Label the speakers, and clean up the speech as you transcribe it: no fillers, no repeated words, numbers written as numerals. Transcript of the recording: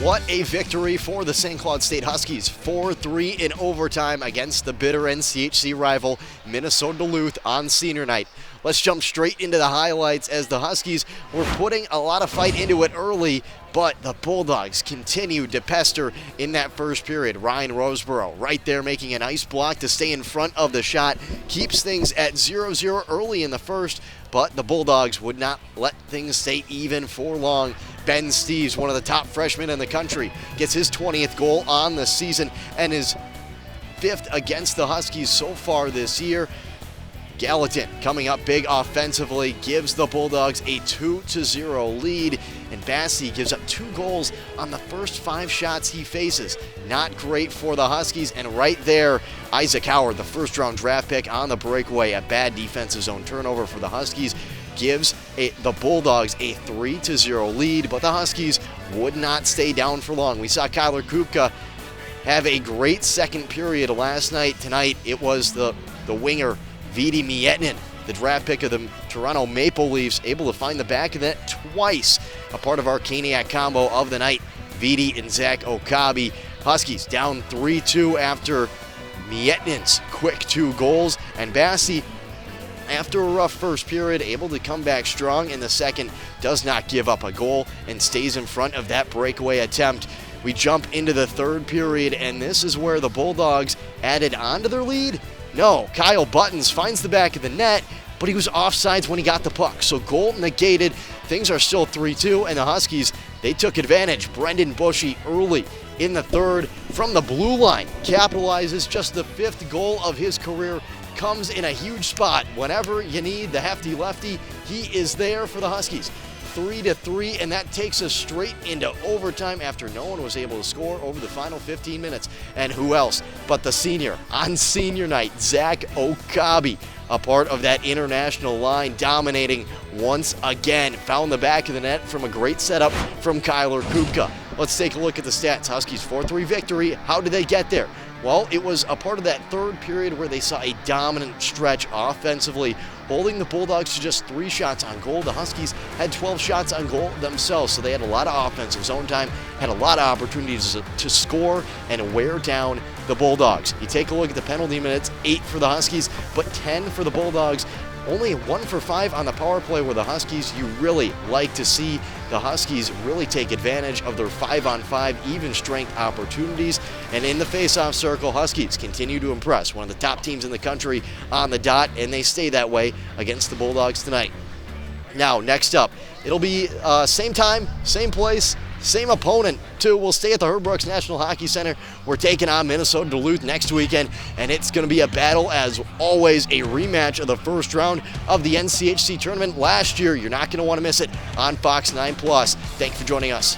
Speaker 1: What a victory for the St. Cloud State Huskies. 4-3 in overtime against the bitter NCHC rival Minnesota Duluth on senior night. Let's jump straight into the highlights as the Huskies were putting a lot of fight into it early, but the Bulldogs continued to pester in that first period. Ryan Roseborough right there making a nice block to stay in front of the shot, keeps things at 0-0 early in the first, but the Bulldogs would not let things stay even for long. Ben Steeves, one of the top freshmen in the country, gets his 20th goal on the season and his 5th against the Huskies so far this year. Gallatin coming up big offensively, gives the Bulldogs a 2-0 lead, and Bassey gives up 2 goals on the first 5 shots he faces. Not great for the Huskies, and right there, Isaac Howard, the first-round draft pick on the breakaway, a bad defensive zone turnover for the Huskies, gives the Bulldogs a 3-0 lead, but the Huskies would not stay down for long. We saw Kyler Kupka have a great second period last night. Tonight, it was the winger, Vidi Mietinen, the draft pick of the Toronto Maple Leafs, able to find the back of the net twice, a part of our Caniac combo of the night. Vidi and Zach Okabe. Huskies down 3-2 after Mietinen's quick 2 goals, and Bassey, after a rough first period, able to come back strong in the second, does not give up a goal and stays in front of that breakaway attempt. We jump into the third period, and this is where the Bulldogs added on to their lead. No, Kyle Buttons finds the back of the net, but he was offsides when he got the puck, so goal negated. Things are still 3-2, and the Huskies, they took advantage. Brendan Bushy early in the third from the blue line capitalizes. Just the 5th goal of his career, comes in a huge spot. Whenever you need the hefty lefty, he is there for the Huskies. 3-3, and that takes us straight into overtime after no one was able to score over the final 15 minutes. And who else but the senior on senior night, Zach Okabe, a part of that international line, dominating once again. Found the back of the net from a great setup from Kyler Kupka. Let's take a look at the stats. Huskies 4-3 victory. How did they get there? Well, it was a part of that third period where they saw a dominant stretch offensively, holding the Bulldogs to just 3 shots on goal. The Huskies had 12 shots on goal themselves, so they had a lot of offensive zone time, had a lot of opportunities to score and wear down the Bulldogs. You take a look at the penalty minutes, 8 for the Huskies, but 10 for the Bulldogs. Only 1 for 5 on the power play where the Huskies, you really like to see the Huskies really take advantage of their 5-on-5 even strength opportunities. And in the face-off circle, Huskies continue to impress. One of the top teams in the country on the dot, and they stay that way against the Bulldogs tonight. Now, next up, it'll be same time, same place, same opponent, too. We'll stay at the Herb Brooks National Hockey Center. We're taking on Minnesota Duluth next weekend, and it's going to be a battle, as always, a rematch of the first round of the NCHC tournament last year. You're not going to want to miss it on Fox 9+. Thank you for joining us.